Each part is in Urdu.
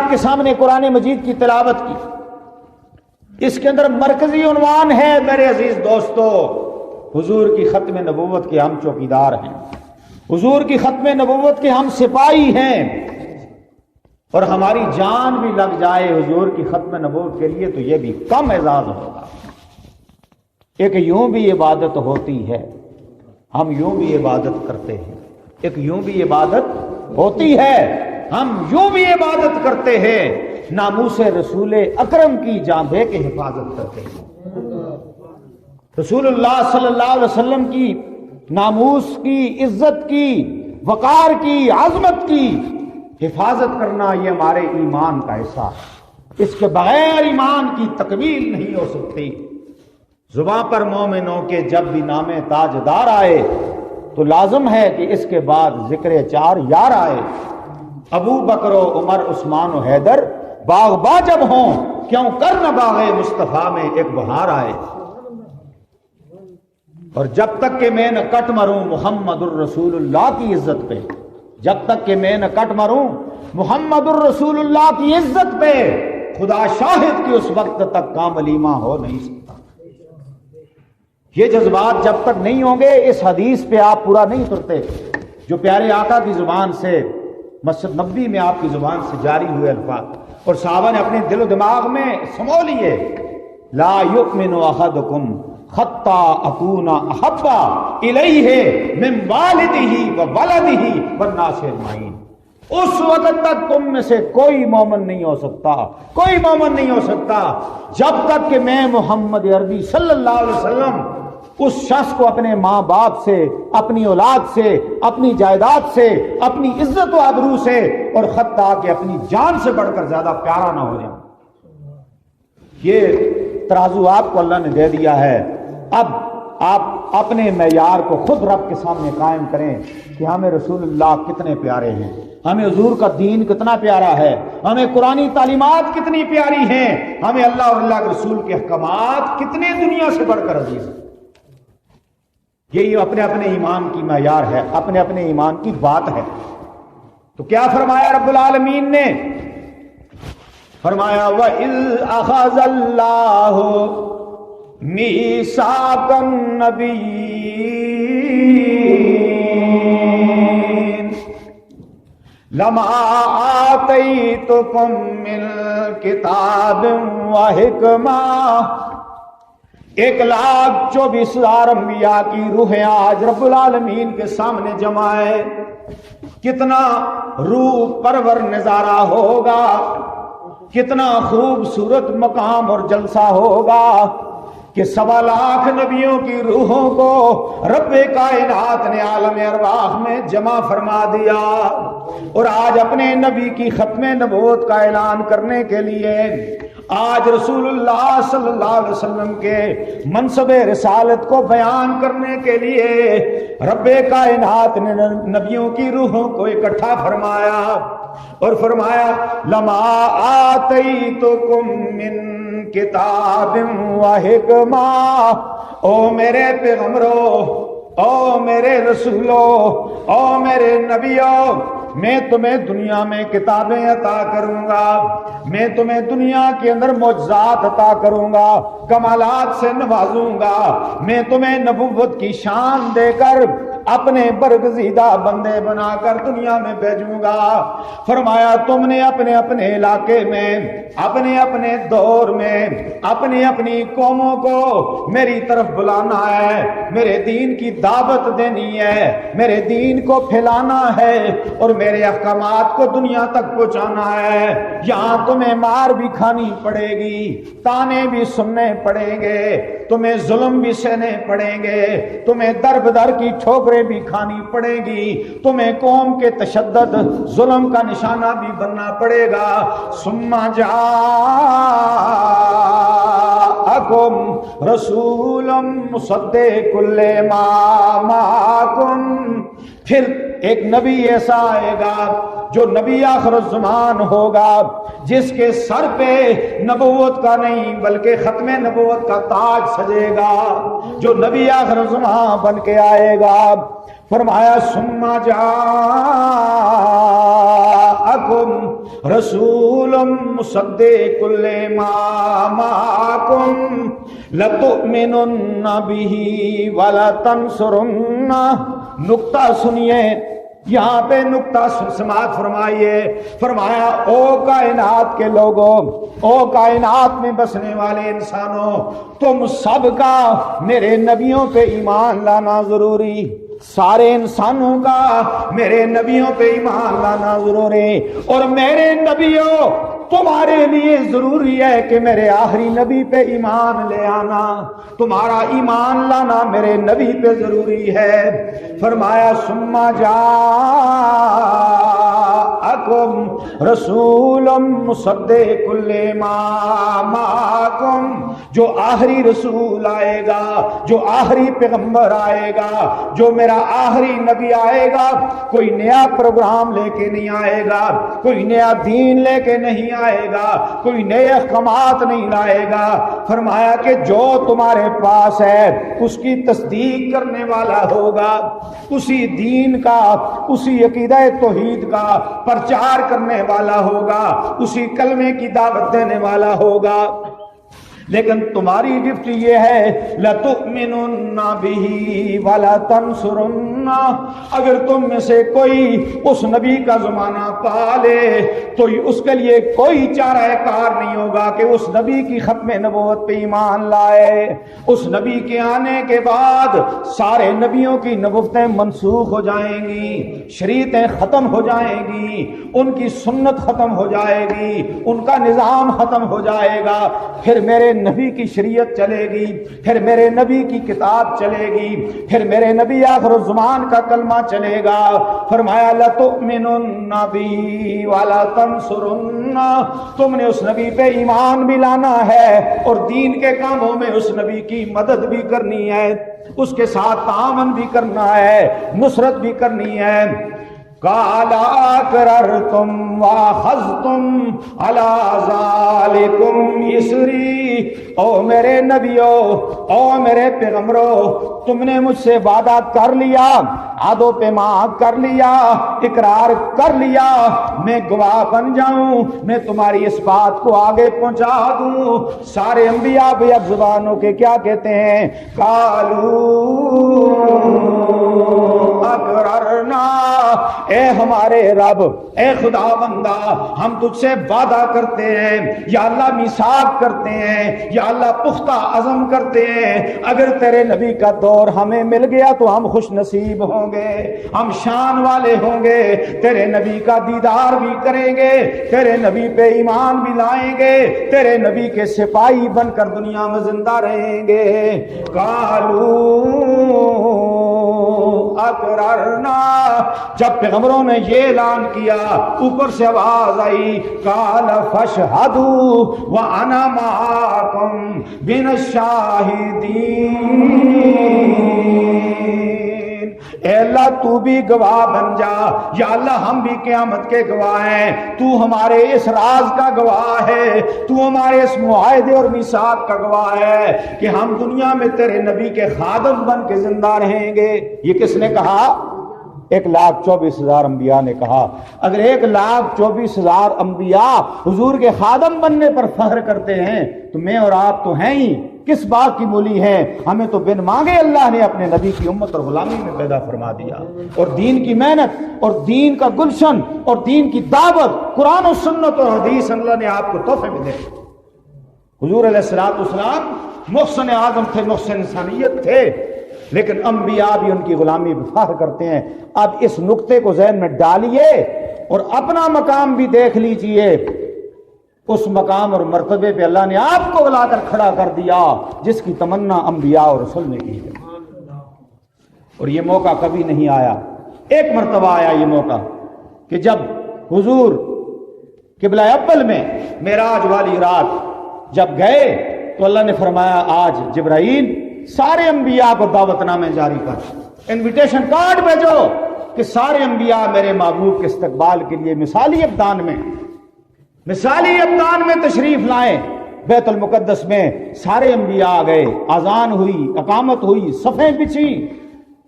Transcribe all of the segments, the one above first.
آپ کے سامنے قرآن مجید کی تلاوت کی، اس کے اندر مرکزی عنوان ہے میرے عزیز دوستو، حضور کی ختم نبوت کے ہم چوکیدار ہیں، حضور کی ختم نبوت کے ہم سپاہی ہیں، اور ہماری جان بھی لگ جائے حضور کی ختم نبوت کے لیے تو یہ بھی کم اعزاز ہوگا۔ ایک یوں بھی عبادت ہوتی ہے، ہم یوں بھی عبادت کرتے ہیں، ایک یوں بھی عبادت ہوتی ہے، ہم یوں بھی عبادت کرتے ہیں، ناموس رسول اکرم کی جان دے کے حفاظت کرتے ہیں، رسول اللہ صلی اللہ علیہ وسلم کی ناموس کی، عزت کی، وقار کی، عظمت کی حفاظت کرنا یہ ہمارے ایمان کا حصہ ہے، اس کے بغیر ایمان کی تکمیل نہیں ہو سکتی۔ زباں پر مومنوں کے جب بھی نام تاجدار آئے تو لازم ہے کہ اس کے بعد ذکر چار یار آئے، ابو بکر و عمر عثمان و حیدر باغباں جب ہوں کیوں کر نہ باغ مصطفیٰ میں ایک بہار آئے، اور جب تک کہ میں نہ کٹ مروں محمد الرسول اللہ کی عزت پہ، جب تک کہ میں نہ کٹ مروں محمد الرسول اللہ کی عزت پہ، خدا شاہد کی اس وقت تک کام ولیمہ ہو نہیں سکتا۔ یہ جذبات جب تک نہیں ہوں گے اس حدیث پہ آپ پورا نہیں اترتے جو پیارے آقا کی زبان سے، مسجد نبوی میں آپ کی زبان سے جاری ہوئے الفاظ، اور صحابہ نے اپنے دل و دماغ میں سمو لیے، لا یؤمن احدکم حتی اکون احب الیہ من والدہ وولدہ والناس اجمعین۔ اس وقت تک تم میں سے کوئی مومن نہیں ہو سکتا، کوئی مومن نہیں ہو سکتا جب تک کہ میں محمد عربی صلی اللہ علیہ وسلم اس شخص کو اپنے ماں باپ سے، اپنی اولاد سے، اپنی جائیداد سے، اپنی عزت و آبرو سے، اور حتیٰ کہ اپنی جان سے بڑھ کر زیادہ پیارا نہ ہو جاؤں۔ یہ ترازو آپ کو اللہ نے دے دیا ہے، اب آپ اپنے معیار کو خود رب کے سامنے قائم کریں کہ ہمیں رسول اللہ کتنے پیارے ہیں، ہمیں حضور کا دین کتنا پیارا ہے، ہمیں قرآنی تعلیمات کتنی پیاری ہیں، ہمیں اللہ اور اللہ کے رسول کے احکامات کتنے دنیا سے بڑھ کر عزیز ہیں۔ یہی اپنے اپنے ایمان کی معیار ہے، اپنے اپنے ایمان کی بات ہے۔ تو کیا فرمایا رب العالمین نے؟ فرمایا وَإِذْ أَخَذَ اللَّهُ مِيثَاقَ النَّبِيِّينَ لَمَا آتَيْتُكُم مِّن كِتَابٍ وَحِكْمَةٍ 1,24,000 انبیاء کی روحیں آج رب العالمین کے سامنے جمع ہے، کتنا روح پرور نظارہ ہوگا، کتنا خوبصورت مقام اور جلسہ ہوگا کہ 1.25 نبیوں کی روحوں کو رب کائنات نے عالم ارواح میں جمع فرما دیا، اور آج اپنے نبی کی ختم نبوت کا اعلان کرنے کے لیے، آج رسول اللہ صلی اللہ علیہ وسلم کے منصب رسالت کو بیان کرنے کے لیے رب کائنات نے نبیوں کی روحوں کو اکٹھا فرمایا اور فرمایا لما آتیتکم من کتاب و حکمہ، او میرے پیغمبرو، او میرے رسولو، او میرے نبیو، میں تمہیں دنیا میں کتابیں عطا کروں گا، میں تمہیں دنیا کے اندر معجزات عطا کروں گا، کمالات سے نوازوں گا، میں تمہیں نبوت کی شان دے کر اپنے برگزیدہ بندے بنا کر دنیا میں بھیجوں گا۔ فرمایا تم نے اپنے اپنے علاقے میں، اپنے اپنے دور میں، اپنی اپنی قوموں کو میری طرف بلانا ہے، میرے دین کی دعوت دینی ہے، میرے دین کو پھیلانا ہے اور میرے احکامات کو دنیا تک پہنچانا ہے۔ یہاں تمہیں مار بھی کھانی پڑے گی، تانے بھی سننے پڑیں گے، تمہیں ظلم بھی سہنے پڑیں گے، تمہیں در بدر کی ٹھوکریں بھی کھانی پڑے گی، تمہیں قوم کے تشدد ظلم کا نشانہ بھی بننا پڑے گا۔ ثم جاءکم رسول مصدق لما معکم، پھر ایک نبی ایسا آئے گا جو نبی آخر الزمان ہوگا، جس کے سر پہ نبوت کا نہیں بلکہ ختم نبوت کا تاج سجے گا، جو نبی آخر الزمان بن کے آئے گا۔ فرمایا ثم جاءکم رسول مصدق لما معکم لتؤمنن به ولتنصرن۔ نقطہ سنیے، یہاں پہ نقطہ سماعت فرمائیے۔ فرمایا او کائنات کے لوگوں، او کائنات میں بسنے والے انسانوں، تم سب کا میرے نبیوں پہ ایمان لانا ضروری، سارے انسانوں کا میرے نبیوں پہ ایمان لانا ضروری، اور میرے نبیوں تمہارے لیے ضروری ہے کہ میرے آخری نبی پہ ایمان لے آنا، تمہارا ایمان لانا میرے نبی پہ ضروری ہے۔ فرمایا ثم جاءکم رسول مصدق لما معکم، جو آخری رسول آئے گا، جو آخری پیغمبر آئے گا، جو میرا آخری نبی آئے گا، کوئی نیا پروگرام لے کے نہیں آئے گا، کوئی نیا دین لے کے نہیں آئے گا، کوئی نئے احکامات نہیں لائے گا۔ فرمایا کہ جو تمہارے پاس ہے اس کی تصدیق کرنے والا ہوگا، اسی دین کا، اسی عقیدہ توحید کا پرچار کرنے والا ہوگا، اسی کلمے کی دعوت دینے والا ہوگا۔ لیکن تمہاری ڈیوٹی یہ ہے لَتُؤْمِنُنَّ بِهِ وَلَتَنْصُرُنَّ، اگر تم میں سے کوئی اس نبی کا زمانہ پا لے تو اس کے لیے کوئی چارہ کار نہیں ہوگا کہ اس نبی کی ختم نبوت پہ ایمان لائے۔ اس نبی کے آنے کے بعد سارے نبیوں کی نبوتیں منسوخ ہو جائیں گی، شریعتیں ختم ہو جائیں گی، ان کی سنت ختم ہو جائے گی، ان کا نظام ختم ہو جائے گا، پھر میرے نبی کی شریعت چلے گی، پھر میرے نبی کی کتاب چلے گی، پھر میرے نبی آخر الزمان کا کلمہ چلے گا۔ فرمایا لَتُؤْمِنُنَّ بِهِ وَلَتَنْصُرُنَّ، تم نے اس نبی پہ ایمان بھی لانا ہے اور دین کے کاموں میں اس نبی کی مدد بھی کرنی ہے، اس کے ساتھ تعاون بھی کرنا ہے، نصرت بھی کرنی ہے۔ قَالَ أَقْرَرْتُمْ وَأَخَذْتُمْ عَلَى ذَلِكُمْ إِصْرِي، او میرے نبیوں، او میرے پیغمبروں، تم نے مجھ سے وعدہ کر لیا، عہد و پیمان کر لیا، اقرار کر لیا، میں گواہ بن جاؤں، میں تمہاری اس بات کو آگے پہنچا دوں۔ سارے انبیاء بھی اب زبانوں کے کیا کہتے ہیں؟ قالوا اقررنا، اے ہمارے رب، اے خدا بندہ، ہم تجھ سے وعدہ کرتے ہیں، یا اللہ میثاق کرتے ہیں، یا اللہ پختہ عزم کرتے ہیں، اگر تیرے نبی کا دور ہمیں مل گیا تو ہم خوش نصیب ہوں گے، ہم شان والے ہوں گے، تیرے نبی کا دیدار بھی کریں گے، تیرے نبی پہ ایمان بھی لائیں گے، تیرے نبی کے سپاہی بن کر دنیا میں زندہ رہیں گے۔ قالوا اقررنا، جب پیغمبروں نے یہ اعلان کیا اوپر سے آواز آئی قال فاشهدوا وانا معكم من الشاهدين، اے اللہ تو بھی گواہ بن جا، یا اللہ ہم بھی قیامت کے گواہ ہیں، تو ہمارے اس راز کا گواہ ہے، تو ہمارے اس معاہدے اور میثاق کا گواہ ہے کہ ہم دنیا میں تیرے نبی کے خادم بن کے زندہ رہیں گے۔ یہ کس نے کہا؟ 1,24,000 انبیاء نے کہا۔ اگر 1,24,000 انبیاء حضور کے خادم بننے پر فخر کرتے ہیں تو میں اور آپ تو ہیں ہی کس بات کی مولی ہیں؟ ہمیں تو بن مانگے اللہ نے اپنے نبی کی امت اور غلامی میں پیدا فرما دیا، اور دین کی محنت اور دین کا گلشن اور دین کی دعوت، قرآن و سنت اور حدیث اللہ نے آپ کو تحفے میں دے۔ حضور علیہ السلام محسن اعظم تھے، محسن انسانیت تھے، لیکن انبیاء بھی ان کی غلامی میں فخر کرتے ہیں۔ اب اس نقطے کو ذہن میں ڈالیے اور اپنا مقام بھی دیکھ لیجئے، اس مقام اور مرتبے پہ اللہ نے آپ کو لا کر کھڑا کر دیا جس کی تمنا انبیاء اور رسول نے کی ہے، اور یہ موقع کبھی نہیں آیا۔ ایک مرتبہ آیا یہ موقع کہ جب حضور قبلہ اول میں معراج والی رات جب گئے تو اللہ نے فرمایا آج جبرائیل سارے انبیاء کو دعوت نامے جاری کر، انویٹیشن کارڈ بھیجو کہ سارے انبیاء میرے محبوب کے استقبال کے لیے مثالی ابدان میں تشریف لائیں۔ بیت المقدس میں سارے انبیاء آ گئے، اذان ہوئی، اقامت ہوئی، صفیں بچھی،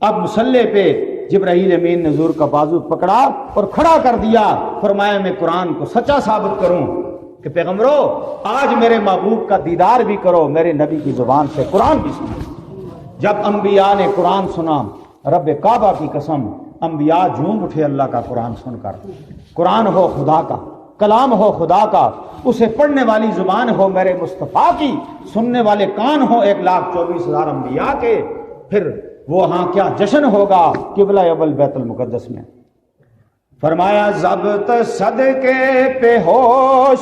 اب مصلی پہ جبرائیل امین نے حضور کا بازو پکڑا اور کھڑا کر دیا، فرمایا میں قرآن کو سچا ثابت کروں کہ پیغمبرو آج میرے محبوب کا دیدار بھی کرو، میرے نبی کی زبان سے قرآن بھی سنو۔ جب انبیاء نے قرآن سنا، رب کعبہ کی قسم انبیاء جھوم اٹھے اللہ کا قرآن سن کر۔ قرآن ہو خدا کا، کلام ہو خدا کا، اسے پڑھنے والی زبان ہو میرے مصطفیٰ کی، سننے والے کان ہو 1,24,000 انبیاء کے، پھر وہ ہاں کیا جشن ہوگا قبلہ اول بیت المقدس میں۔ فرمایا ضبط صدقے پہ ہوش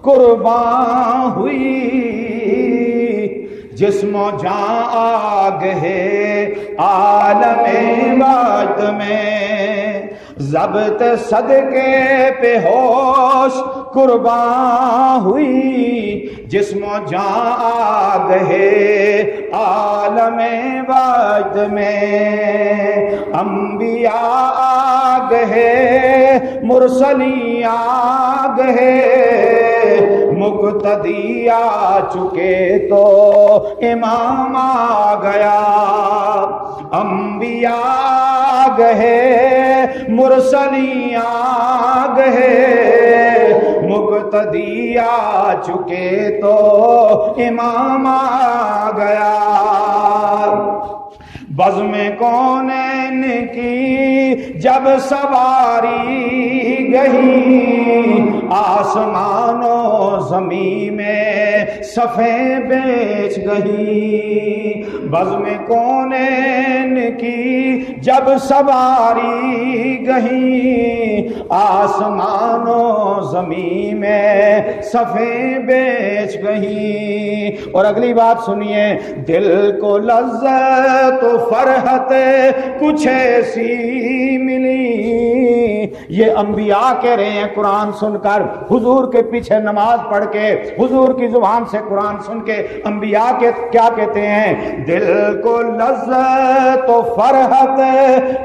قربان ہوئی، جسم و جاں آگ ہے عالم وجد میں، ضبط صدقے پہ ہوش قربان ہوئی، جسم و جاں آگ ہے عالم وجد میں، انبیاء آگ ہے مرسلی آگ ہے، مقتدی آ چکے تو امام آ گیا، انبیاء آگ ہے مرسلی آگ ہے، مقتدی آ چکے تو امام آ گیا، بزم کونین کی جب سواری گئی، آسمان و زمین میں صفیں بیچ گئی، بزم کونین کی جب سواری گئی، آسمان و زمین میں صفیں بیچ گئی۔ اور اگلی بات سنیے، دل کو لذت و فرحت کچھ ایسی ملی، یہ انبیاء کہہ رہے ہیں قرآن سن کر، حضور کے پیچھے نماز پڑھ کے، حضور کی زبان سے قرآن سن کے انبیاء کے کیا کہتے ہیں؟ دل کو لذت و فرحت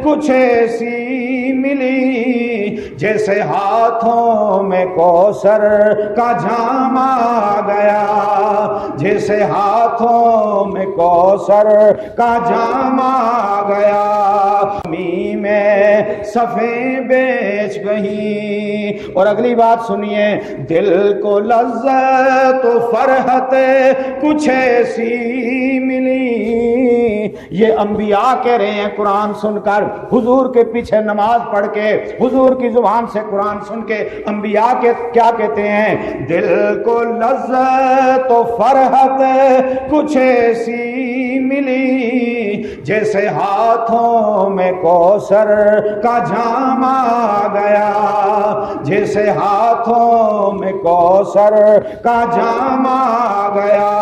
کچھ ایسی ملی، جیسے ہاتھوں میں کوثر کا جام آ گیا، جیسے ہاتھوں میں کوثر کا جام آ گیا، زمین میں صفیں بیچ گئی۔ اور اگلی بات سنیے، دل کو لذت و فرحت کچھ ایسی ملی، یہ انبیاء کہہ رہے ہیں قرآن سن کر، حضور کے پیچھے نماز پڑھ کے، حضور کی زبان سے قرآن سن کے انبیاء کے کیا کہتے ہیں؟ دل کو لذت و فرحت کچھ ایسی ملی، جیسے ہاتھوں میں کوثر کا جام آ گیا، جیسے ہاتھوں میں کوثر کا جام آ گیا،